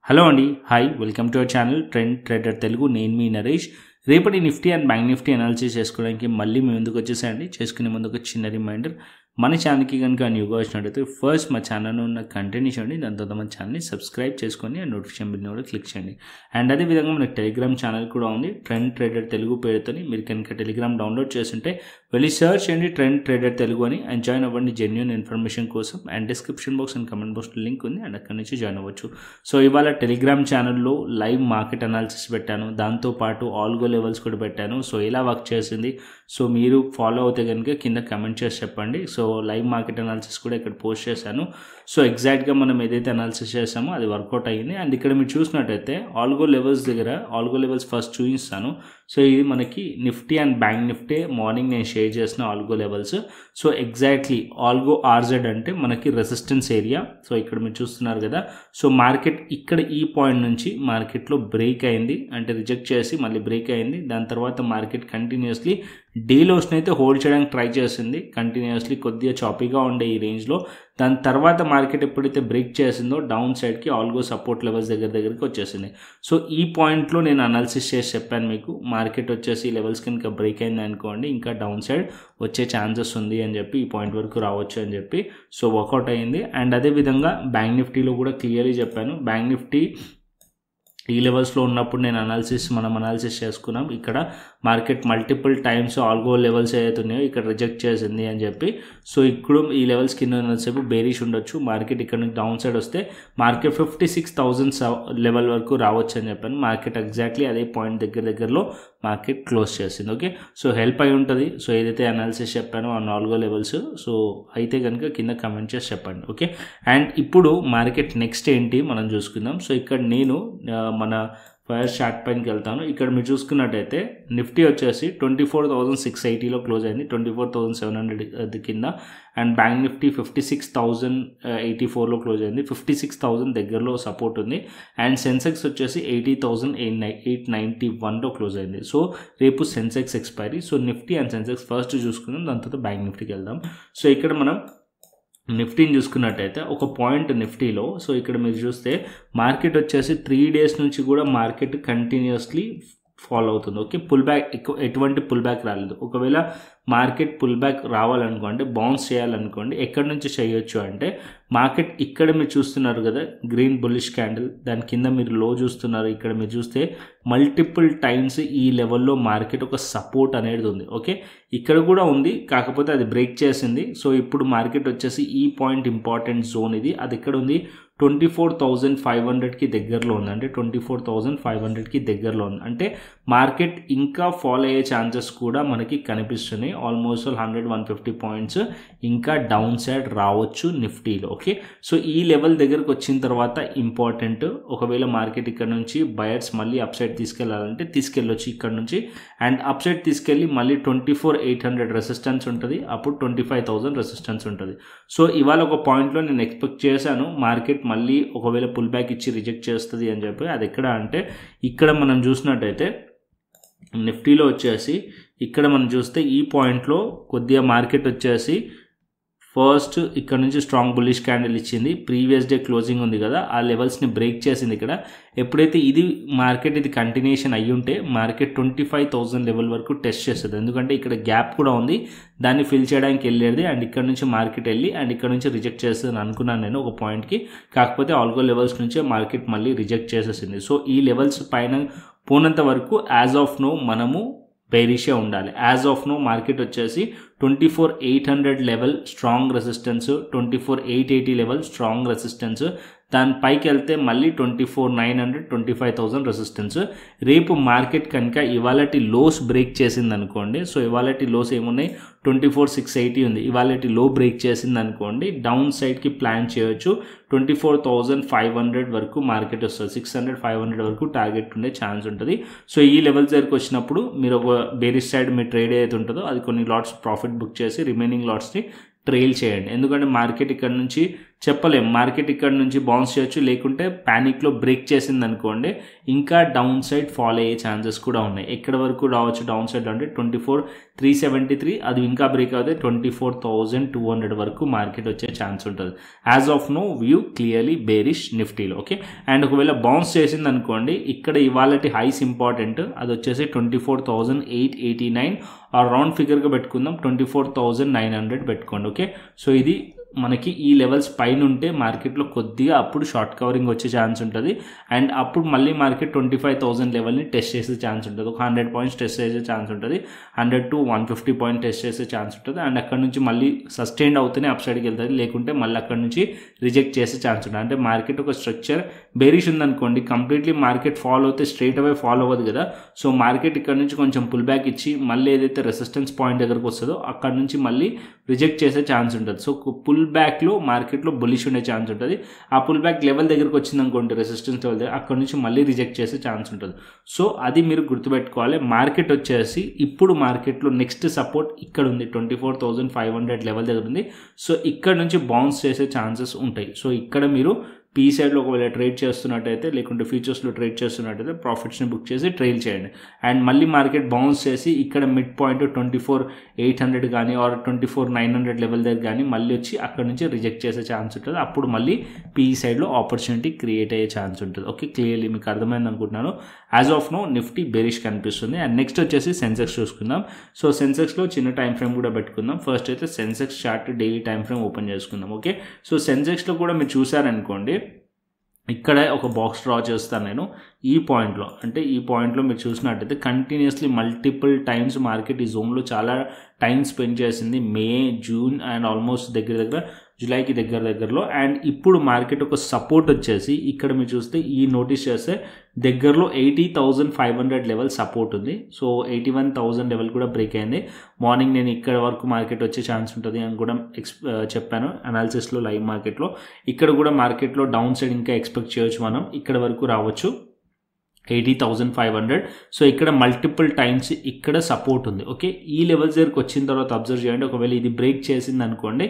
Hello అండి, hi, welcome to our channel trend trader Telugu. నేను మీ నరేష్. రేపటి Nifty and bank Nifty analysis చేసుకోవడానికి మళ్ళీ మేము ముందుకు వచ్చేసాయండి. చేసుకునే ముందు ఒక చిన్న రిమైండర్, మన ఛానల్కి కనుక న్యూగా వచ్చినట్టయితే ఫస్ట్ మా ఛానల్లో ఉన్న కంటెంట్ చేయండి, దాని తర్వాత మన ఛానల్ని సబ్స్క్రైబ్ చేసుకొని ఆ నోటిఫికేషన్ బిల్ కూడా క్లిక్ చేయండి. అండ్ అదేవిధంగా మనకు టెలిగ్రామ్ ఛానల్ కూడా ఉంది, ట్రెండ్ ట్రేడర్ తెలుగు పేరుతో. మీరు కనుక టెలిగ్రామ్ డౌన్లోడ్ చేస్తుంటే వెళ్ళి సర్చ్ చేయండి ట్రెండ్ ట్రేడర్ తెలుగు అని, అండ్ జాయిన్ అవ్వండి జెన్యూన్ ఇన్ఫర్మేషన్ కోసం. And description box and comment బాక్స్లో లింక్ ఉంది, అండ్ అక్కడి నుంచి జాయిన్ అవ్వచ్చు. సో ఇవాళ టెలిగ్రామ్ ఛానల్లో లైవ్ మార్కెట్ అనాలిసిస్ పెట్టాను, దాంతోపాటు ఆల్గో లెవెల్స్ కూడా పెట్టాను. సో ఎలా వర్క్ చేసింది, సో మీరు ఫాలో అవుతే కనుక కింద కమెంట్ చేసి చెప్పండి. సో లైవ్ మార్కెట్ అనాలిసిస్ కూడా ఇక్కడ పోస్ట్ చేశాను. సో ఎగ్జాక్ట్గా మనం ఏదైతే అనాలిసిస్ చేసామో అది వర్కౌట్ అయ్యింది. అండ్ ఇక్కడ మీరు చూసినట్టయితే ఆల్గో లెవెల్స్ దగ్గర ఆల్గో లెవెల్స్ ఫస్ట్ చూపిస్తాను. సో ఇది మనకి Nifty and bank Nifty morning నేను షేర్ చేసిన algo levels. So exactly algo RZ అంటే మనకి రెసిస్టెన్స్ ఏరియా. సో ఇక్కడ మీరు చూస్తున్నారు కదా. సో మార్కెట్ ఇక్కడ ఈ పాయింట్ నుంచి మార్కెట్లో బ్రేక్ అయింది, అంటే రిజెక్ట్ చేసి మళ్ళీ బ్రేక్ అయింది. దాని తర్వాత మార్కెట్ కంటిన్యూస్లీ డీలోస్ని అయితే హోల్డ్ చేయడానికి ట్రై చేసింది, కంటిన్యూస్లీ కొద్దిగా చాపీగా ఉండే ఈ రేంజ్లో. దాని తర్వాత మార్కెట్ ఎప్పుడైతే బ్రేక్ చేసిందో డౌన్ సైడ్కి ఆల్గో సపోర్ట్ లెవెల్స్ దగ్గరికి వచ్చేసింది. సో ఈ పాయింట్లో నేను అనాలిసిస్ చేసి చెప్పాను మీకు, మార్కెట్ వచ్చేసి లెవెల్స్ కనుక బ్రేక్ అయింది అనుకోండి ఇంకా డౌన్ సైడ్ వచ్చే ఛాన్సెస్ ఉంది అని చెప్పి, ఈ పాయింట్ వరకు రావచ్చు అని చెప్పి. సో వర్కౌట్ అయ్యింది. అండ్ అదేవిధంగా బ్యాంక్ నిఫ్టీలో కూడా క్లియర్లీ చెప్పాను, బ్యాంక్ నిఫ్టీ ఈ లెవెల్స్లో ఉన్నప్పుడు మనం అనాలిసిస్ చేసుకున్నాం. ఇక్కడ market multiple times algo levels ఏదైతే ఉన్నాయో ఇక్కడ రిజెక్ట్ చేసింది అని చెప్పి. సో ఇప్పుడు ఈ లెవెల్స్ కింద ఉన్నసేపు బేరిష్ ఉండొచ్చు, మార్కెట్ ఇక్కడ నుంచి డౌన్ సైడ్ వస్తే మార్కెట్ 56,000 లెవెల్ వరకు రావచ్చు అని చెప్పాను. మార్కెట్ ఎగ్జాక్ట్లీ అదే పాయింట్ దగ్గరలో మార్కెట్ క్లోజ్ చేసింది. ఓకే, సో హెల్ప్ అయి ఉంటుంది. సో ఏదైతే అనాలిసిస్ చెప్పానో ఆ ఆల్గో లెవెల్స్, సో అయితే కనుక కింద కమెంట్ చేసి చెప్పండి. ఓకే, అండ్ ఇప్పుడు మార్కెట్ నెక్స్ట్ ఏంటి మనం చూసుకుందాం. సో ఇక్కడ నేను మన ఫైర్ చార్ట్ పైనకి వెళ్తాను. ఇక్కడ మీరు చూసుకున్నట్టయితే నిఫ్టీ వచ్చేసి 24,680లో క్లోజ్ అయింది, 24,700 కింద. అండ్ బ్యాంక్ నిఫ్టీ 56,084లో క్లోజ్ అయింది, 56,000 దగ్గరలో సపోర్ట్ ఉంది. అండ్ సెన్సెక్స్ వచ్చేసి 80,891లో క్లోజ్ అయింది. సో రేపు Sensex expiry. So Nifty and Sensex first చూసుకుందాం, దాని తర్వాత బ్యాంక్ నిఫ్టీకి వెళ్దాం. సో ఇక్కడ మనం నిఫ్టీని చూసుకున్నట్టయితే ఒక పాయింట్ నిఫ్టీలో, సో ఇక్కడ మీరు చూస్తే మార్కెట్ వచ్చేసి 3 days నుంచి కూడా మార్కెట్ కంటిన్యూస్లీ ఫాలో అవుతుంది. ఓకే, పుల్ బ్యాక్ ఎటువంటి పుల్ బ్యాక్ రాలేదు. ఒకవేళ మార్కెట్ పుల్ బ్యాక్ రావాలనుకోండి, బౌన్స్ చేయాలనుకోండి, ఎక్కడి నుంచి చేయొచ్చు అంటే మార్కెట్ ఇక్కడ మీరు చూస్తున్నారు కదా గ్రీన్ బుల్లిష్ క్యాండిల్, దాని కింద మీరు లో చూస్తున్నారు. ఇక్కడ మీరు చూస్తే మల్టిపుల్ టైమ్స్ ఈ లెవెల్లో మార్కెట్ ఒక సపోర్ట్ అనేది ఉంది. ఓకే, ఇక్కడ కూడా ఉంది, కాకపోతే అది బ్రేక్ చేసింది. సో ఇప్పుడు మార్కెట్ వచ్చేసి ఈ పాయింట్ ఇంపార్టెంట్ జోన్ ఇది, అది ఎక్కడ ఉంది 24,500కి దగ్గరలో ఉంది, అంటే 24,500కి దగ్గరలో ఉంది. అంటే మార్కెట్ ఇంకా ఫాలో అయ్యే ఛాన్సెస్ కూడా మనకి కనిపిస్తున్నాయి. ఆల్మోస్ట్ 100-150 పాయింట్స్ ఇంకా డౌన్ సైడ్ రావచ్చు నిఫ్టీలో. ఓకే, సో ఈ లెవెల్ దగ్గరకు వచ్చిన తర్వాత ఇంపార్టెంట్, ఒకవేళ మార్కెట్ ఇక్కడ నుంచి బయర్స్ మళ్ళీ అప్ సైడ్ తీసుకెళ్లాలంటే తీసుకెళ్ళొచ్చు ఇక్కడ నుంచి. అండ్ అప్ సైడ్ తీసుకెళ్ళి మళ్ళీ 24,800 రెసిస్టెన్స్ ఉంటుంది, అప్పుడు 25,000 రెసిస్టెన్స్ ఉంటుంది. సో ఇవాళ ఒక పాయింట్లో నేను ఎక్స్పెక్ట్ చేశాను మార్కెట్ మళ్ళీ ఒకవేళ పుల్ బ్యాక్ ఇచ్చి రిజెక్ట్ చేస్తుంది అని చెప్పి. అది ఎక్కడ అంటే ఇక్కడ మనం చూసినట్టయితే నిఫ్టీలో వచ్చేసి ఇక్కడ మనం చూస్తే ఈ పాయింట్లో కొద్దిగా మార్కెట్ వచ్చేసి ఫస్ట్ ఇక్కడ నుంచి స్ట్రాంగ్ బుల్లిష్ క్యాండిల్ ఇచ్చింది, ప్రీవియస్ డే క్లోజింగ్ ఉంది కదా ఆ లెవెల్స్ని బ్రేక్ చేసింది ఇక్కడ. ఎప్పుడైతే ఇది మార్కెట్ ఇది కంటిన్యూషన్ అయ్యి ఉంటే మార్కెట్ 25,000 లెవెల్ వరకు టెస్ట్ చేస్తుంది, ఎందుకంటే ఇక్కడ గ్యాప్ కూడా ఉంది, దాన్ని ఫిల్ చేయడానికి వెళ్ళేది. అండ్ ఇక్కడ నుంచి మార్కెట్ వెళ్ళి అండ్ ఇక్కడ నుంచి రిజెక్ట్ చేస్తుంది అనుకున్నాను నేను ఒక పాయింట్కి, కాకపోతే ఆల్గో లెవెల్స్ నుంచే మార్కెట్ మళ్ళీ రిజెక్ట్ చేసేసింది. సో ఈ లెవెల్స్ పైన పోనంత వరకు యాజ్ ఆఫ్ నో మనము బేరిషే ఉండాలి. యాజ్ ఆఫ్ నో మార్కెట్ వచ్చేసి 24,800 level strong resistance, 24,880 level strong resistance, దాని పైకి వెళ్తే మళ్ళీ 24,900, 25,000 రెసిస్టెన్స్. రేపు మార్కెట్ కనుక ఇవాళటి లోస్ బ్రేక్ చేసింది అనుకోండి, సో ఇవాళటి లోస్ ఏమున్నాయి 24,680 ఉంది, ఇవాళటి లో బ్రేక్ చేసింది అనుకోండి డౌన్ సైడ్కి ప్లాన్ చేయొచ్చు. 24,500 వరకు మార్కెట్ వస్తుంది, 600-500 వరకు టార్గెట్ ఉండే ఛాన్స్ ఉంటుంది. సో ఈ లెవెల్స్ దగ్గరికి వచ్చినప్పుడు మీరు ఒక బేరిష్ సైడ్ మీ ట్రేడ్ ఏదైతే ఉంటుందో అది కొన్ని లాట్స్ ప్రాఫిట్ బుక్ చేసి రిమైనింగ్ లాట్స్ని ట్రైల్ చేయండి, ఎందుకంటే మార్కెట్ ఇక్కడ నుంచి చెప్పలేం. మార్కెట్ ఇక్కడ నుంచి బౌన్స్ చేయొచ్చు, లేకుంటే ప్యానిక్లో బ్రేక్ చేసింది అనుకోండి ఇంకా డౌన్ సైడ్ ఫాలో అయ్యే ఛాన్సెస్ కూడా ఉన్నాయి. ఎక్కడ వరకు రావచ్చు డౌన్ సైడ్ అంటే 24,373, అది ఇంకా బ్రేక్ అవుతే 24,200 వరకు మార్కెట్ వచ్చే ఛాన్స్ ఉంటుంది. As of no view clearly bearish నిఫ్టీలో. ఓకే, అండ్ ఒకవేళ బౌన్స్ చేసింది అనుకోండి ఇక్కడ ఇవాళటి హైస్ ఇంపార్టెంట్, అది వచ్చేసి 24,889 ఆ రౌండ్ ఫిగర్గా పెట్టుకుందాం, 24,900 పెట్టుకోండి. ఓకే, సో ఇది మనకి ఈ లెవెల్స్ పైన ఉంటే మార్కెట్లో కొద్దిగా అప్పుడు షార్ట్ కవరింగ్ వచ్చే ఛాన్స్ ఉంటుంది. అండ్ అప్పుడు మళ్ళీ మార్కెట్ 25,000 లెవెల్ని టెస్ట్ చేసే ఛాన్స్ ఉంటుంది. ఒక 100 పాయింట్స్ టెస్ట్ చేసే ఛాన్స్ ఉంటుంది, 100 to 150 పాయింట్ టెస్ట్ చేసే ఛాన్స్ ఉంటుంది. అండ్ అక్కడ నుంచి మళ్ళీ సస్టైన్ అవుతూనే అప్ సైడ్కి వెళ్తుంది, లేకుంటే మళ్ళీ అక్కడ నుంచి రిజెక్ట్ చేసే ఛాన్స్ ఉంటుంది. అంటే మార్కెట్ ఒక స్ట్రక్చర్ బేరిష్ ఉందనుకోండి, కంప్లీట్లీ మార్కెట్ ఫాలో అవుతే స్ట్రైట్ అవే ఫాలో అవ్వదు కదా. సో మార్కెట్ ఇక్కడ నుంచి కొంచెం పుల్ బ్యాక్ ఇచ్చి మళ్ళీ ఏదైతే రెసిస్టెన్స్ పాయింట్ దగ్గరకు వస్తుందో అక్కడ నుంచి మళ్ళీ రిజెక్ట్ చేసే ఛాన్స్ ఉంటుంది. సో పుల్ బ్యాక్లో మార్కెట్లో బులిష్ ఉండే ఛాన్స్ ఉంటుంది. ఆ పుల్ బ్యాక్ లెవెల్ దగ్గరకు వచ్చింది అనుకోండి, రెసిస్టెన్స్ లెవెల్ దగ్గర, అక్కడ నుంచి మళ్ళీ రిజెక్ట్ చేసే ఛాన్స్ ఉంటుంది. సో అది మీరు గుర్తుపెట్టుకోవాలి. మార్కెట్ వచ్చేసి ఇప్పుడు మార్కెట్లో నెక్స్ట్ సపోర్ట్ ఇక్కడ ఉంది, 24,500 లెవెల్ దగ్గర ఉంది. సో ఇక్కడ నుంచి బౌన్స్ చేసే ఛాన్సెస్ ఉంటాయి. సో ఇక్కడ మీరు పీ సైడ్లో ఒకవేళ ట్రేడ్ చేస్తున్నట్టయితే, లేకుంటే ఫ్యూచర్స్లో ట్రేడ్ చేస్తున్నట్టయితే ప్రాఫిట్స్ని బుక్ చేసి ట్రైల్ చేయండి. అండ్ మళ్ళీ మార్కెట్ బౌన్స్ చేసి ఇక్కడ మిడ్ పాయింట్ 24,800 కానీ ఆర్ 24,900 లెవెల్ దగ్గర కానీ మళ్ళీ వచ్చి అక్కడ నుంచి రిజెక్ట్ చేసే ఛాన్స్ ఉంటుంది. అప్పుడు మళ్ళీ పీ సైడ్లో ఆపర్చునిటీ క్రియేట్ అయ్యే ఛాన్స్ ఉంటుంది. ఓకే, క్లియర్లీ మీకు అర్థమైంది అనుకుంటున్నాను. As of now Nifty bearish కనిపిస్తుంది. అండ్ నెక్స్ట్ వచ్చేసి సెన్సెక్స్ చూసుకుందాం. సో సెన్సెక్స్లో చిన్న టైం ఫ్రేమ్ కూడా పెట్టుకుందాం. ఫస్ట్ అయితే Sensex chart daily time frame open చేసుకుందాం. ఓకే, సో సెన్సెక్స్లో కూడా మీరు చూసారనుకోండి ఇక్కడ ఒక బాక్స్ డ్రా చేస్తాను నేను ఈ పాయింట్లో. అంటే ఈ పాయింట్లో మీరు చూసినట్టయితే కంటిన్యూస్లీ మల్టిపుల్ టైమ్స్ మార్కెట్ ఈ జోన్లో చాలా టైం స్పెండ్ చేసింది, మే, జూన్ అండ్ ఆల్మోస్ట్ దగ్గర జూలైకి దగ్గరలో. అండ్ ఇప్పుడు మార్కెట్ ఒక సపోర్ట్ వచ్చేసి ఇక్కడ మీరు చూస్తే ఈ నోటీస్ చేస్తే దగ్గరలో 80,500 లెవెల్ సపోర్ట్ ఉంది. సో 81,000 లెవెల్ కూడా బ్రేక్ అయింది. మార్నింగ్ నేను ఇక్కడ వరకు మార్కెట్ వచ్చే ఛాన్స్ ఉంటుంది అని కూడా చెప్పాను అనాలిసిస్లో, లైవ్ మార్కెట్లో. ఇక్కడ కూడా మార్కెట్లో డౌన్ సైడ్ ఇంకా ఎక్స్పెక్ట్ చేయొచ్చు, మనం ఇక్కడ వరకు రావచ్చు 80,500. సో ఇక్కడ మల్టిపుల్ టైమ్స్ ఇక్కడ సపోర్ట్ ఉంది. ఓకే, ఈ లెవెల్స్ దగ్గరకు వచ్చిన తర్వాత అబ్జర్వ్ చేయండి. ఒకవేళ ఇది బ్రేక్ చేసింది అనుకోండి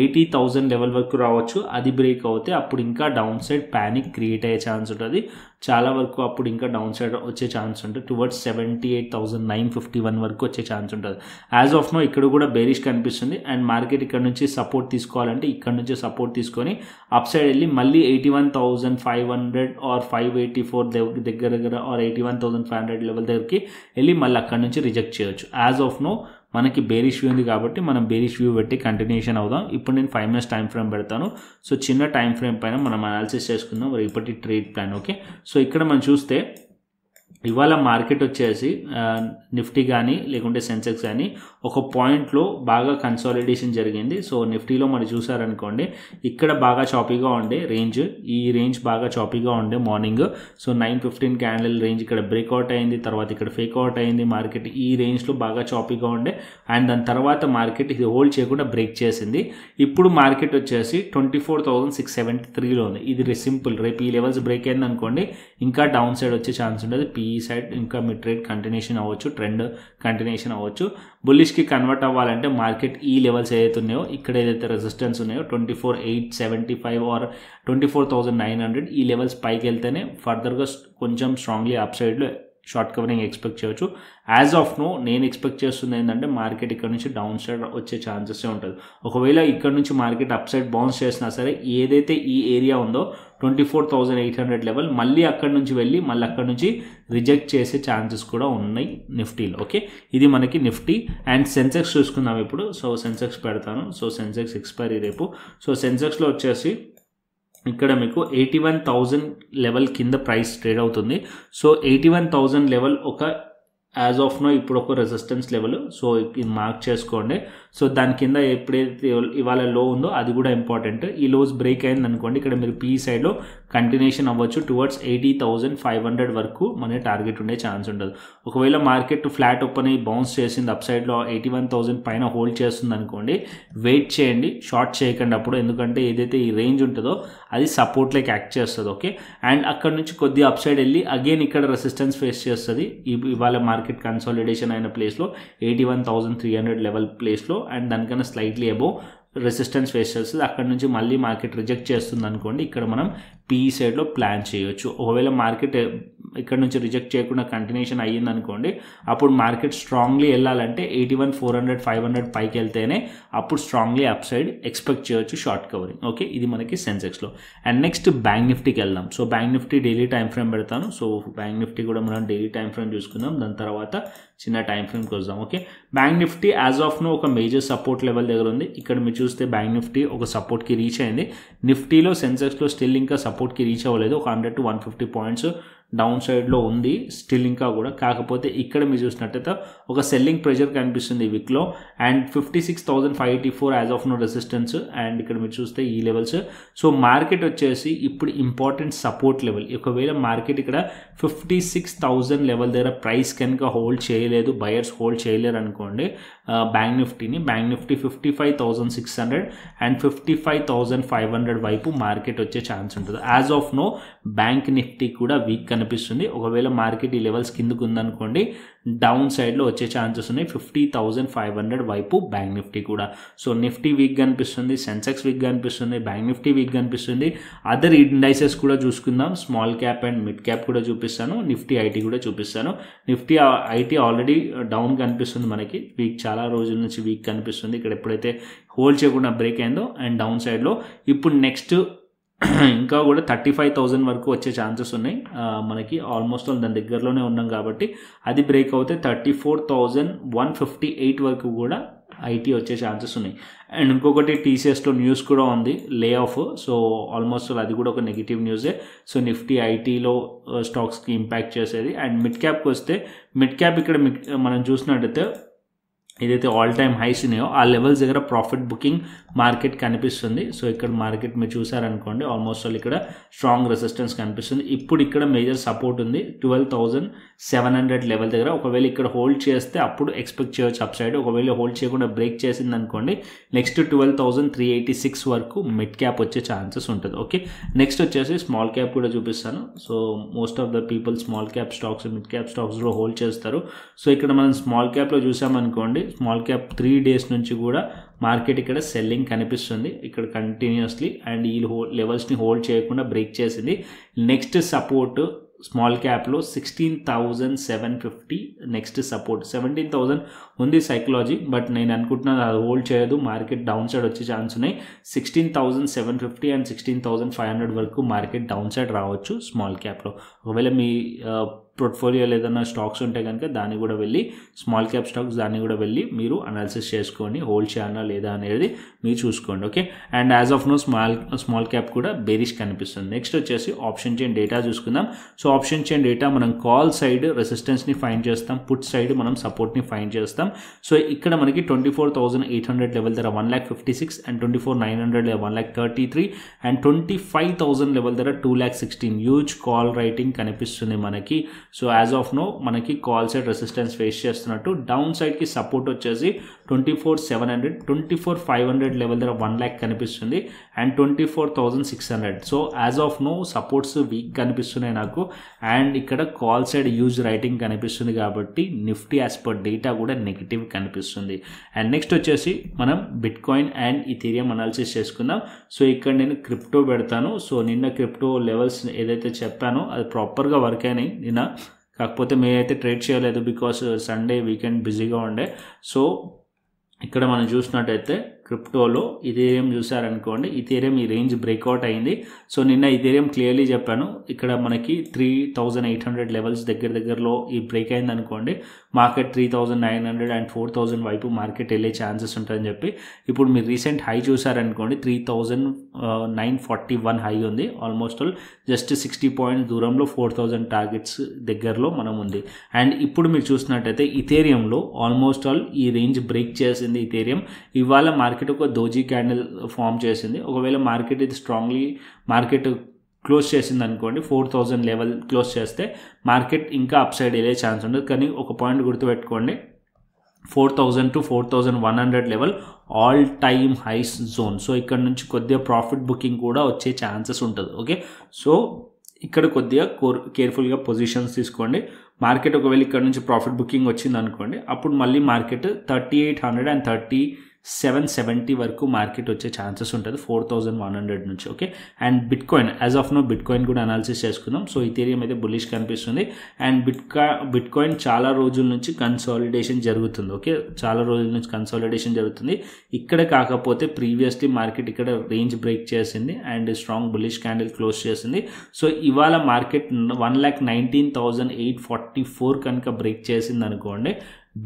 80,000 లెవెల్ వరకు రావచ్చు. అది బ్రేక్ అవుతే అప్పుడు ఇంకా డౌన్ సైడ్ ప్యానిక్ క్రియేట్ అయ్యే ఛాన్స్ ఉంటుంది. చాలా వరకు అప్పుడు ఇంకా డౌన్ సైడ్ వచ్చే ఛాన్స్ ఉంటుంది, టువర్డ్స్ 78,951 వరకు వచ్చే ఛాన్స్ ఉంటుంది. యాజ్ ఆఫ్ నో ఇక్కడ కూడా బేరిష్ కనిపిస్తుంది. అండ్ మార్కెట్ ఇక్కడ నుంచి సపోర్ట్ తీసుకోవాలంటే ఇక్కడ నుంచి సపోర్ట్ తీసుకొని అప్ సైడ్ వెళ్ళి మళ్ళీ 81,500 ఆర్ 584 దగ్గర ఆర్ 81,500 లెవెల్ దగ్గరికి వెళ్ళి మళ్ళీ అక్కడ నుంచి రిజెక్ట్ చేయొచ్చు. యాజ్ ఆఫ్ నో మనకి బేరిష్ వ్యూ ఉంది కాబట్టి మనం బేరిష్ వ్యూ పెట్టి కంటిన్యూషన్ అవుదాం. ఇప్పుడు నేను 5 minutes టైం ఫ్రేమ్ పెడతాను. సో చిన్న టైం ఫ్రేమ్ పైన మనం అనాలిసిస్ చేసుకుందాం రేపటి ట్రేడ్ ప్లాన్. ఓకే, సో ఇక్కడ మనం చూస్తే ఇవాళ మార్కెట్ వచ్చేసి నిఫ్టీ కానీ లేకుంటే సెన్సెక్స్ కానీ ఒక పాయింట్లో బాగా కన్సాలిడేషన్ జరిగింది. సో నిఫ్టీలో మరి చూసారనుకోండి ఇక్కడ బాగా చాపీగా ఉండే రేంజ్, ఈ రేంజ్ బాగా చాపీగా ఉండే మార్నింగ్. సో 915 క్యాండిల్ రేంజ్ ఇక్కడ బ్రేక్అవుట్ అయింది, తర్వాత ఇక్కడ ఫేక్అవుట్ అయింది. మార్కెట్ ఈ రేంజ్లో బాగా చాపీగా ఉండే అండ్ దాని తర్వాత మార్కెట్ ఇది హోల్డ్ చేయకుండా బ్రేక్ చేసింది. ఇప్పుడు మార్కెట్ వచ్చేసి 24,673లో ఉంది. ఇది సింపుల్, రేపు ఈ లెవెల్స్ బ్రేక్ అయింది అనుకోండి ఇంకా డౌన్ సైడ్ వచ్చే ఛాన్స్ ఉంటుంది. ఈ సైడ్ ఇంకా మీ ట్రేడ్ కంటిన్యూషన్ అవ్వచ్చు, ట్రెండ్ కంటిన్యూషన్ అవ్వచ్చు. బుల్లిష్కి కన్వర్ట్ అవ్వాలంటే మార్కెట్ ఈ లెవెల్స్ ఏదైతే ఉన్నాయో ఇక్కడ ఏదైతే రెసిస్టెన్స్ ఉన్నాయో 24,875 ఆర్ 24,900 ఈ లెవెల్స్ పైకి వెళ్తేనే ఫర్దర్గా కొంచెం స్ట్రాంగ్లీ అప్ సైడ్లో షార్ట్ కవరింగ్ ఎక్స్పెక్ట్ చేయొచ్చు. యాజ్ ఆఫ్ నో నేను ఎక్స్పెక్ట్ చేస్తుంది ఏంటంటే మార్కెట్ ఇక్కడ నుంచి డౌన్ సైడ్ వచ్చే ఛాన్సెస్ ఉంటుంది. ఒకవేళ ఇక్కడ నుంచి మార్కెట్ అప్ సైడ్ బౌన్స్ చేసినా సరే ఏదైతే ఈ ఏరియా ఉందో 24,800 లెవెల్ మళ్ళీ అక్కడ నుంచి వెళ్ళి మళ్ళీ అక్కడ నుంచి రిజెక్ట్ చేసే ఛాన్సెస్ కూడా ఉన్నాయి నిఫ్టీలో. ఓకే, ఇది మనకి నిఫ్టీ. అండ్ సెన్సెక్స్ చూసుకుందాం ఇప్పుడు. సో సెన్సెక్స్ పెడతాను. సో సెన్సెక్స్ ఎక్స్పైరీ రేపు. సో సెన్సెక్స్లో వచ్చేసి ఇక్కడ మీకు 81,000 లెవెల్ కింద ప్రైస్ ట్రేడ్ అవుతుంది. సో 81,000 లెవెల్ ఒక యాజ్ ఆఫ్ నో ఇప్పుడు ఒక రెసిస్టెన్స్ లెవెల్. సో ఇది మార్క్ చేసుకోండి. సో దాని కింద ఎప్పుడైతే ఇవాళ లో ఉందో అది కూడా ఇంపార్టెంట్. ఈ లోస్ బ్రేక్ అయింది అనుకోండి ఇక్కడ మీరు పీ సైడ్లో కంటిన్యూషన్ అవ్వచ్చు, టువర్డ్స్ 80,500 వరకు మన టార్గెట్ ఉండే ఛాన్స్ ఉంటుంది. ఒకవేళ మార్కెట్ ఫ్లాట్ ఓపెన్ అయ్యి బౌన్స్ చేసింది అప్ సైడ్లో 81,000 పైన హోల్డ్ చేస్తుంది అనుకోండి, వెయిట్ చేయండి, షార్ట్ చేయకండి అప్పుడు. ఎందుకంటే ఏదైతే ఈ రేంజ్ ఉంటుందో అది సపోర్ట్ లైక్ యాక్ట్ చేస్తుంది. ఓకే, అండ్ అక్కడ నుంచి కొద్దిగా అప్ సైడ్ వెళ్ళి అగైన్ ఇక్కడ రెసిస్టెన్స్ ఫేస్ చేస్తుంది. ఇవాళ మార్కెట్ కన్సాలిడేషన్ అయిన ప్లేస్లో 81,300 లెవెల్ ప్లేస్లో అండ్ దానికన్నా స్లైట్లీ అబోవ్ రెసిస్టెన్స్ ఫేస్ చేస్తుంది, అక్కడ నుంచి మళ్ళీ మార్కెట్ రిజెక్ట్ చేస్తుంది అనుకోండి, ఇక్కడ మనం పీఈ సైడ్లో ప్లాన్ చేయొచ్చు. ఒకవేళ మార్కెట్ ఇక్కడ నుంచి రిజెక్ట్ చేయకుండా కంటిన్యూషన్ అయ్యింది అనుకోండి, అప్పుడు మార్కెట్ స్ట్రాంగ్లీ వెళ్ళాలంటే 81, 400, 500 పైకి వెళ్తేనే అప్పుడు స్ట్రాంగ్లీ అప్ సైడ్ ఎక్స్పెక్ట్ చేయొచ్చు షార్ట్ కవరింగ్. ఓకే, ఇది మనకి సెన్సెక్స్లో. అండ్ నెక్స్ట్ బ్యాంక్ నిఫ్టీకి వెళ్దాం. So bank Nifty daily time frame పెడతాను. సో బ్యాంక్ నిఫ్టీ కూడా మనం డైలీ టైం ఫ్రేమ్ చూసుకుందాం, దాని తర్వాత చిన్న టైం ఫ్రేమ్కి వద్దాం. Okay, bank Nifty as of now ఒక మేజర్ సపోర్ట్ లెవెల్ దగ్గర ఉంది. ఇక్కడ మీరు చూస్తే బ్యాంక్ నిఫ్టీ ఒక సపోర్ట్కి రీచ్ అయింది. నిఫ్టీలో సెన్సెక్స్లో స్టిల్ ఇంకా సపోర్ట్కి రీచ్ అవ్వలేదు. ఒక 100 to 150 పాయింట్స్ డౌన్ సైడ్లో ఉంది స్టిల్ ఇంకా కూడా. కాకపోతే ఇక్కడ మీరు చూసినట్టయితే ఒక సెల్లింగ్ ప్రెషర్ కనిపిస్తుంది ఈ వీక్లో. And 56,584 as of now resistance. And ఇక్కడ మీరు చూస్తే ఈ లెవెల్స్. సో మార్కెట్ వచ్చేసి ఇప్పుడు ఇంపార్టెంట్ సపోర్ట్ లెవెల్. ఒకవేళ మార్కెట్ ఇక్కడ 56,000 లెవెల్ దగ్గర ప్రైస్ కనుక హోల్డ్ చేయలేదు, బయర్స్ హోల్డ్ చేయలేరు అనుకోండి బ్యాంక్ నిఫ్టీని, బ్యాంక్ నిఫ్టీ 55,600 అండ్ 55,500 వైపు మార్కెట్ వచ్చే ఛాన్స్ ఉంటుంది. As of now bank Nifty కూడా వీక్ కనిపిస్తుంది. ఒకవేళ మార్కెట్ ఈ లెవెల్స్ కిందకు ఉందనుకోండి డౌన్ సైడ్లో వచ్చే ఛాన్సెస్ ఉన్నాయి 50,500 వైపు బ్యాంక్ నిఫ్టీ కూడా. సో నిఫ్టీ వీక్ కనిపిస్తుంది, సెన్సెక్స్ వీక్ కనిపిస్తుంది, బ్యాంక్ నిఫ్టీ వీక్ కనిపిస్తుంది. అదర్ ఇండైసెస్ కూడా చూసుకుందాం, small cap and mid cap కూడా చూపిస్తాను, నిఫ్టీ ఐటీ కూడా చూపిస్తాను. నిఫ్టీ ఐటీ ఆల్రెడీ డౌన్ కనిపిస్తుంది మనకి, వీక్ చాలా రోజుల నుంచి వీక్ కనిపిస్తుంది. ఇక్కడ ఎప్పుడైతే హోల్డ్ చేయకుండా బ్రేక్ అయిందో అండ్ డౌన్ సైడ్లో ఇప్పుడు నెక్స్ట్ ఇంకా కూడా 35,000 వరకు వచ్చే ఛాన్సెస్ ఉన్నాయి మనకి. ఆల్మోస్ట్ దాని దగ్గరలోనే ఉన్నాం కాబట్టి అది బ్రేక్ అవుతే 34,158 వరకు కూడా ఐటీ వచ్చే ఛాన్సెస్ ఉన్నాయి. అండ్ ఇంకొకటి టీసీఎస్లో న్యూస్ కూడా ఉంది, లే ఆఫ్. సో ఆల్మోస్ట్ అది కూడా ఒక నెగిటివ్ న్యూసే. సో నిఫ్టీ ఐటీలో స్టాక్స్కి ఇంపాక్ట్ చేసేది. అండ్ మిడ్ క్యాప్కి వస్తే మిడ్ క్యాప్ ఇక్కడ మనం చూసినట్టయితే ఏదైతే ఆల్ టైమ్ హైస్ ఉన్నాయో ఆ లెవెల్స్ దగ్గర ప్రాఫిట్ బుకింగ్ మార్కెట్ కనిపిస్తుంది. సో ఇక్కడ మార్కెట్ మీరు చూసారనుకోండి ఆల్మోస్ట్ ఇక్కడ స్ట్రాంగ్ రెసిస్టెన్స్ కనిపిస్తుంది. ఇప్పుడు ఇక్కడ మేజర్ సపోర్ట్ ఉంది 12,700 లెవెల్ దగ్గర. ఒకవేళ ఇక్కడ హోల్డ్ చేస్తే అప్పుడు ఎక్స్పెక్ట్ చేయొచ్చు అప్ సైడ్. ఒకవేళ హోల్డ్ చేయకుండా బ్రేక్ చేసింది అనుకోండి నెక్స్ట్ 12,386 వరకు మిడ్ క్యాప్ వచ్చే ఛాన్సెస్ ఉంటుంది. ఓకే, నెక్స్ట్ వచ్చేసి స్మాల్ క్యాప్ కూడా చూపిస్తాను. So most of the people small cap stocks mid cap స్టాక్స్లో హోల్డ్ చేస్తారు. సో ఇక్కడ మనం స్మాల్ క్యాప్లో చూసామనుకోండి స్మాల్ క్యాప్ 3 days నుంచి కూడా మార్కెట్ ఇక్కడ సెల్లింగ్ కనిపిస్తుంది ఇక్కడ కంటిన్యూస్లీ. అండ్ ఈ లెవెల్స్ని హోల్డ్ చేయకుండా బ్రేక్ చేసింది. నెక్స్ట్ సపోర్ట్ స్మాల్ క్యాప్లో 16,750 నెక్స్ట్ సపోర్ట్. 17,000 ఉంది సైకలాజీ, బట్ నేను అనుకుంటున్నాను అది హోల్డ్ చేయదు, మార్కెట్ డౌన్ సైడ్ వచ్చే ఛాన్స్ ఉన్నాయి. 16,750 అండ్ 16,500 వరకు మార్కెట్ డౌన్ సైడ్ రావచ్చు స్మాల్ క్యాప్లో. ఒకవేళ మీ పోర్ట్ఫోలియోలో ఏదైనా స్టాక్స్ ఉంటే కనుక దాన్ని కూడా వెళ్ళి స్మాల్ క్యాప్ స్టాక్స్ దాన్ని కూడా వెళ్ళి మీరు అనాలిసిస్ చేసుకొని హోల్డ్ చేయాలా లేదా అనేది మీరు చూసుకోండి. Okay, and as of now small cap కూడా బేరిష్ కనిపిస్తుంది. నెక్స్ట్ వచ్చేసి ఆప్షన్ చైన్ డేటా చూసుకుందాం. సో ఆప్షన్ చైన్ డేటా మనం కాల్ సైడ్ రెసిస్టెన్స్ని ఫైండ్ చేస్తాం, పుట్ సైడ్ మనం సపోర్ట్ని ఫైండ్ చేస్తాం. సో ఇక్కడ మనకి 24,800 లెవెల్ దగ్గర 1,56 అండ్ 24,900 1,33 అండ్ 25,000 లెవెల్ దగ్గర 2,16 హ్యూజ్ కాల్ రైటింగ్ కనిపిస్తుంది మనకి. సో యాజ్ ఆఫ్ నో మనకి కాల్ సైడ్ రెసిస్టెన్స్ ఫేస్ చేస్తున్నట్టు, డౌన్ సైడ్కి సపోర్ట్ వచ్చేసి 24,700 24,500 లెవెల్ దగ్గర 1,00,000 కనిపిస్తుంది and 24,600. So as of now supports weak కనిపిస్తున్నాయి నాకు. అండ్ ఇక్కడ కాల్ సైడ్ హ్యూజ్ రైటింగ్ కనిపిస్తుంది కాబట్టి నిఫ్టీ యాజ్ పర్ డేటా కూడా నెగిటివ్ కనిపిస్తుంది. అండ్ నెక్స్ట్ వచ్చేసి మనం bit coin and Ethereum analysis చేసుకుందాం. సో ఇక్కడ నేను క్రిప్టో పెడతాను. సో నిన్న క్రిప్టో లెవెల్స్ ఏదైతే చెప్పానో అది ప్రాపర్గా వర్క్ అయినాయి నిన్న, కాకపోతే మేమైతే ట్రేడ్ చేయలేదు బికాస్ సండే వీకెండ్ బిజీగా ఉండే. సో ఇక్కడ మనం చూసినట్టయితే క్రిప్టోలో ఇథీరియం చూసారనుకోండి, ఇథీరియం ఈ రేంజ్ బ్రేక్అవుట్ అయింది. సో నిన్న ఇథీరియం క్లియర్లీ చెప్పాను ఇక్కడ మనకి 3,800 లెవెల్స్ దగ్గరలో ఈ బ్రేక్ అయింది అనుకోండి మార్కెట్ 3,900 అండ్ 4,000 వైపు మార్కెట్ వెళ్ళే ఛాన్సెస్ ఉంటుందని చెప్పి. ఇప్పుడు మీరు రీసెంట్ హై చూసారనుకోండి 3,941 హై ఉంది. ఆల్మోస్ట్ ఆల్ జస్ట్ 60 పాయింట్స్ దూరంలో 4,000 టార్గెట్స్ దగ్గరలో మనం ఉంది. అండ్ ఇప్పుడు మీరు చూసినట్టయితే ఇథీరియంలో ఆల్మోస్ట్ ఆల్ ఈ రేంజ్ బ్రేక్ చేసింది ఇథీరియం. ఇవాళ మార్కెట్ ఒక దోజీ క్యాండిల్ ఫామ్ చేసింది. ఒకవేళ మార్కెట్ ఇది స్ట్రాంగ్లీ మార్కెట్ క్లోజ్ చేసింది అనుకోండి 4,000 లెవెల్ క్లోజ్ చేస్తే మార్కెట్ ఇంకా అప్ సైడ్ వెళ్ళే ఛాన్స్ ఉంటుంది. కానీ ఒక పాయింట్ గుర్తుపెట్టుకోండి, 4,000 to 4,100 level all time highs zone. So ఇక్కడ నుంచి కొద్దిగా ప్రాఫిట్ బుకింగ్ కూడా వచ్చే ఛాన్సెస్ ఉంటుంది. ఓకే, సో ఇక్కడ కొద్దిగా కేర్ఫుల్గా పొజిషన్స్ తీసుకోండి. మార్కెట్ ఒకవేళ ఇక్కడ నుంచి ప్రాఫిట్ బుకింగ్ వచ్చింది అనుకోండి అప్పుడు మళ్ళీ మార్కెట్ 3,800 అండ్ 770 వరకు మార్కెట్ వచ్చే ఛాన్సెస్ ఉంటుంది 4100 నుంచి. Okay, and bitcoin as of now bitcoin కూడా అనాలిసిస్ చేసుకుందాం. సో ఇథీరియం అయితే బుల్లిష్ కనిపిస్తుంది అండ్ బిట్కాయిన్ చాలా రోజుల నుంచి కన్సాలిడేషన్ జరుగుతుంది. ఓకే, చాలా రోజుల నుంచి కన్సాలిడేషన్ జరుగుతుంది. ఇక్కడ కాకపోతే ప్రీవియస్లీ మార్కెట్ ఇక్కడ రేంజ్ బ్రేక్ చేసింది and strong bullish candle close చేసింది. సో ఇవాళ మార్కెట్ 1,19,844 కనుక బ్రేక్ చేసింది అనుకోండి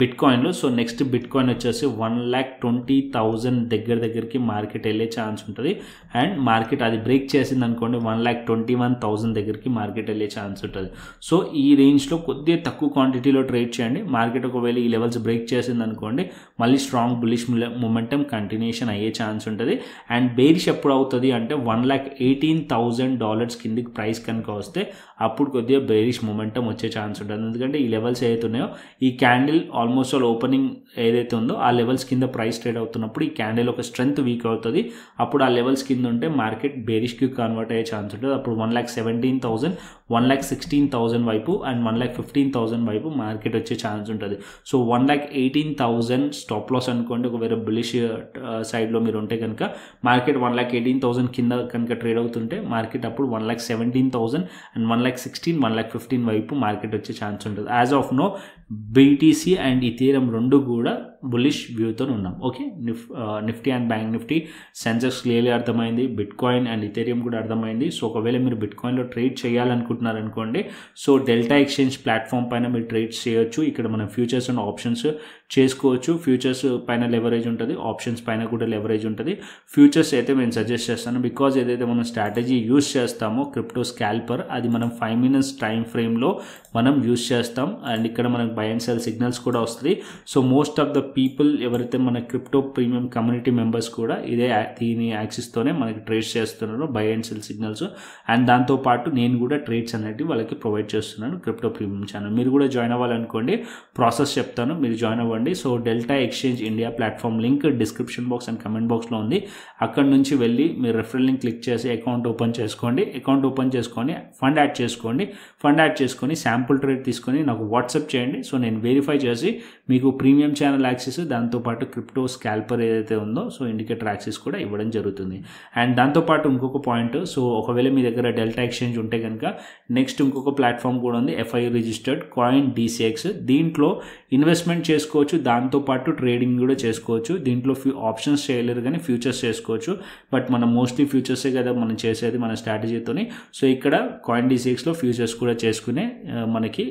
బిట్కాయిన్లో. సో నెక్స్ట్ బిట్కాయిన్ వచ్చేసి 1,20,000 దగ్గరికి మార్కెట్ వెళ్ళే ఛాన్స్ ఉంటుంది. అండ్ మార్కెట్ అది బ్రేక్ చేసింది అనుకోండి 1,21,000 దగ్గరికి మార్కెట్ వెళ్ళే ఛాన్స్ ఉంటుంది. సో ఈ రేంజ్లో కొద్దిగా తక్కువ క్వాంటిటీలో ట్రేడ్ చేయండి. మార్కెట్ ఒకవేళ ఈ లెవెల్స్ బ్రేక్ చేసింది అనుకోండి మళ్ళీ స్ట్రాంగ్ బుల్లిష్ మొమెంటం కంటిన్యూషన్ అయ్యే ఛాన్స్ ఉంటుంది. అండ్ బేరిష్ ఎప్పుడు అవుతుంది అంటే $1,18,000 కిందికి ప్రైస్ కనుక వస్తే అప్పుడు కొద్దిగా బేరిష్ మొమెంటం వచ్చే ఛాన్స్ ఉంటుంది. ఎందుకంటే ఈ లెవెల్స్ ఏదైతే ఉన్నాయో ఈ క్యాండిల్ ఆల్మోస్ట్ ఆల్ ఓపెనింగ్ ఏదైతే ఉందో ఆ లెవెల్స్ కింద ప్రైస్ ట్రేడ్ అవుతున్నప్పుడు ఈ క్యాండిల్ ఒక స్ట్రెంత్ వీక్ అవుతుంది. అప్పుడు ఆ లెవెల్స్ కింద ఉంటే మార్కెట్ బేరిష్కి కన్వర్ట్ అయ్యే ఛాన్స్ ఉంటుంది. అప్పుడు 1,17,000, 1,16,000 వైపు అండ్ 1,15,000 వైపు మార్కెట్ వచ్చే ఛాన్స్ ఉంటుంది. సో 1,18,000 స్టాప్ లాస్ అనుకోండి. ఒకవేళ బులిష్ సైడ్లో మీరు ఉంటే కనుక మార్కెట్ 1,18,000 కింద కనుక ట్రేడ్ అవుతుంటే మార్కెట్ అప్పుడు 1,17,000 అండ్ 1,16,000, 1,15,000 వైపు మార్కెట్ వచ్చే ఛాన్స్ ఉంటుంది. As of now BTC and Ethereum రెండు కూడా బులిష్ వ్యూతో ఉన్నాం. Okay, Nifty and bank Nifty, Sensex clearly అర్థమైంది, బిట్కాయిన్ అండ్ ఇథీరియం కూడా అర్థమైంది. సో ఒకవేళ మీరు బిట్కాయిన్లో ట్రేడ్ చేయాలనుకుంటున్నారు అనుకోండి సో డెల్టా ఎక్స్చేంజ్ ప్లాట్ఫామ్ పైన మీరు ట్రేడ్ చేయొచ్చు. ఇక్కడ మనం ఫ్యూచర్స్ అండ్ ఆప్షన్స్ చేసుకోవచ్చు. ఫ్యూచర్స్ పైన లెవరేజ్ ఉంటుంది, ఆప్షన్స్ పైన కూడా లెవరేజ్ ఉంటుంది. ఫ్యూచర్స్ అయితే నేను సజెస్ట్ చేస్తాను బికాజ్ ఏదైతే మనం స్ట్రాటజీ యూస్ చేస్తామో క్రిప్టో స్కాల్పర్ అది మనం 5 minutes టైం ఫ్రేమ్లో మనం యూస్ చేస్తాం అండ్ ఇక్కడ మనకు బై అండ్ సెల్ సిగ్నల్స్ కూడా వస్తుంది. So most of the people ఎవరైతే మన క్రిప్టో ప్రీమియం కమ్యూనిటీ మెంబర్స్ కూడా దీని యాక్సిస్తోనే మనకి ట్రేడ్స్ చేస్తున్నారు by and cell signals. And దాంతోపాటు నేను కూడా ట్రేడ్స్ అనేవి వాళ్ళకి ప్రొవైడ్ చేస్తున్నాను క్రిప్టో ప్రీమియం ఛానల్. మీరు కూడా జాయిన్ అవ్వాలనుకోండి, ప్రాసెస్ చెప్తాను, మీరు జాయిన్ అవ్వండి. So delta exchange India platform link description box and comment బాక్స్లో ఉంది. అక్కడ నుంచి వెళ్ళి మీరు రెఫరల్ లింక్ క్లిక్ చేసి అకౌంట్ ఓపెన్ చేసుకోండి. అకౌంట్ ఓపెన్ చేసుకొని ఫండ్ యాడ్ చేసుకోండి. ఫండ్ యాడ్ చేసుకొని శాంపుల్ ట్రేడ్ తీసుకొని నాకు వాట్సాప్ చేయండి. సో నేను వెరిఫై చేసి మీకు ప్రీమియం ఛానల్ యాక్సెస్ దాంతోపాటు క్రిప్టో స్కాల్పర్ ఏదైతే ఉందో సో ఇండికేటర్ యాక్సెస్ కూడా ఇవ్వడం జరుగుతుంది. అండ్ దాంతోపాటు ఇంకొక పాయింట్, సో ఒకవేళ మీ దగ్గర డెల్టా ఎక్స్చేంజ్ ఉంటే కనుక నెక్స్ట్ ఇంకొక ప్లాట్ఫామ్ కూడా ఉంది FIU రిజిస్టర్డ్ కాయిన్ DCX. దీంట్లో ఇన్వెస్ట్మెంట్ చేసుకోవచ్చు, దాంతోపాటు ట్రేడింగ్ కూడా చేసుకోవచ్చు. దీంట్లో ఆప్షన్స్ చేయలేరు కానీ ఫ్యూచర్స్ చేసుకోవచ్చు. బట్ మనం మోస్ట్లీ ఫ్యూచర్సే కదా మనం చేసేది మన స్ట్రాటజీతోని. సో ఇక్కడ కాయిన్ DCXలో ఫ్యూచర్స్ కూడా చేసుకునే మనకి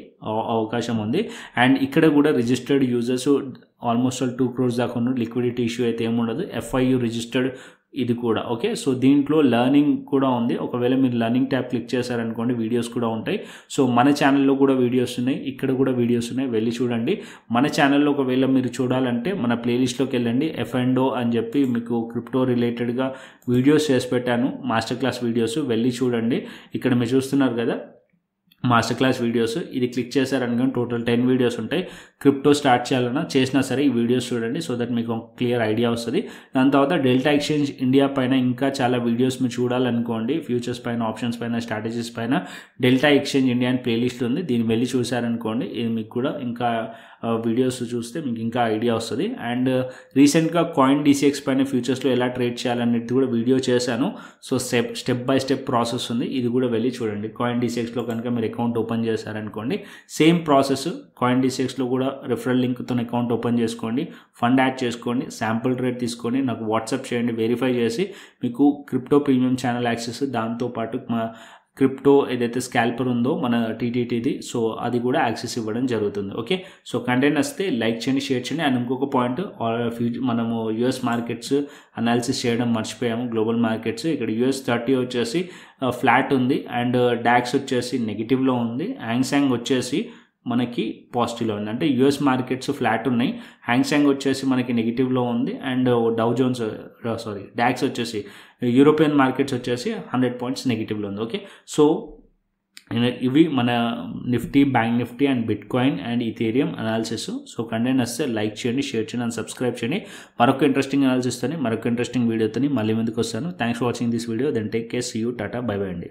అవకాశం ఉంది. అండ్ ఇక్కడ కూడా రిజిస్టర్డ్ యూజర్స్ ఆల్మోస్ట్ 2 crores దాకా ఉన్న లిక్విడిటీ ఇష్యూ అయితే ఏముండదు. FIU రిజిస్టర్డ్ ఇది కూడా. ఓకే, సో దీంట్లో లెర్నింగ్ కూడా ఉంది. ఒకవేళ మీరు లెర్నింగ్ ట్యాబ్ క్లిక్ చేశారనుకోండి వీడియోస్ కూడా ఉంటాయి. సో మన ఛానల్లో కూడా వీడియోస్ ఉన్నాయి, ఇక్కడ కూడా వీడియోస్ ఉన్నాయి, వెళ్ళి చూడండి. మన ఛానల్లో ఒకవేళ మీరు చూడాలంటే మన ప్లేలిస్ట్లోకి వెళ్ళండి. F&O అని చెప్పి మీకు క్రిప్టో రిలేటెడ్గా వీడియోస్ చేసి పెట్టాను, మాస్టర్ క్లాస్ వీడియోస్, వెళ్ళి చూడండి. ఇక్కడ మీరు చూస్తున్నారు కదా మాస్టర్ క్లాస్ వీడియోస్, ఇది క్లిక్ చేశారనుకోండి టోటల్ 10 వీడియోస్ ఉంటాయి. క్రిప్టో స్టార్ట్ చేయాలన్నా చేసినా సరే ఈ వీడియోస్ చూడండి సో దట్ మీకు క్లియర్ ఐడియా వస్తుంది. దాని తర్వాత డెల్టా ఎక్స్చేంజ్ ఇండియా పైన ఇంకా చాలా వీడియోస్ మీరు చూడాలనుకోండి, ఫ్యూచర్స్ పైన, ఆప్షన్స్ పైన, స్ట్రాటజీస్ పైన డెల్టా ఎక్స్చేంజ్ ఇండియా అని ప్లేలిస్ట్ ఉంది. దీన్ని వెళ్ళి చూసారనుకోండి ఇది మీకు కూడా ఇంకా వీడియోస్ చూస్తే మీకు ఇంకా ఐడియా వస్తుంది. అండ్ రీసెంట్గా కాయిన్ DCX పైన ఫ్యూచర్స్లో ఎలా ట్రేడ్ చేయాలనేది కూడా వీడియో చేశాను. So step by step process ఉంది, ఇది కూడా వెళ్ళి చూడండి. కాయిన్ DCXలో కనుక మీరు అకౌంట్ ఓపెన్ చేశారనుకోండి సేమ్ ప్రాసెస్ కాయిన్ DCXలో కూడా రెఫరల్ లింక్తో అకౌంట్ ఓపెన్ చేసుకోండి, ఫండ్ యాడ్ చేసుకోండి, శాంపుల్ ట్రేడ్ తీసుకొని నాకు వాట్సాప్ చేయండి. వెరిఫై చేసి మీకు క్రిప్టో ప్రీమియం ఛానల్ యాక్సెస్, దాంతోపాటు మా క్రిప్టో ఏదైతే స్కాల్పర్ ఉందో మన TTTది సో అది కూడా యాక్సెస్ ఇవ్వడం జరుగుతుంది. ఓకే, సో కంటెంట్ వస్తే లైక్ చేయండి, షేర్ చేయండి. అండ్ ఇంకొక పాయింట్, మనము US మార్కెట్స్ అనాలిసిస్ చేయడం మర్చిపోయాము. గ్లోబల్ మార్కెట్స్ ఇక్కడ US 30 వచ్చేసి ఫ్లాట్ ఉంది అండ్ డాక్స్ వచ్చేసి నెగిటివ్లో ఉంది, హ్యాంగ్సెంగ్ వచ్చేసి మనకి పాజిటివ్లో ఉంది. అంటే US మార్కెట్స్ ఫ్లాట్ ఉన్నాయి, హ్యాంగ్సెంగ్ వచ్చేసి మనకి నెగిటివ్లో ఉంది అండ్ డాక్స్ వచ్చేసి యూరోపియన్ మార్కెట్స్ వచ్చేసి 100 points నెగిటివ్లో ఉంది. ఓకే, సో ఇవి మన Nifty, bank Nifty and bitcoin and Ethereum analysis. So content వస్తే లైక్ చేయండి, షేర్ చేయండి అండ్ సబ్స్క్రైబ్ చేయండి. మరొక ఇంట్రెస్టింగ్ అనాలిసిస్తోని, మరొక ఇంట్రెస్టింగ్ వీడియోతో మళ్ళీ ముందుకు వస్తాను. Thanks for watching this video. Then take care, see you, tata, bye bye అండి.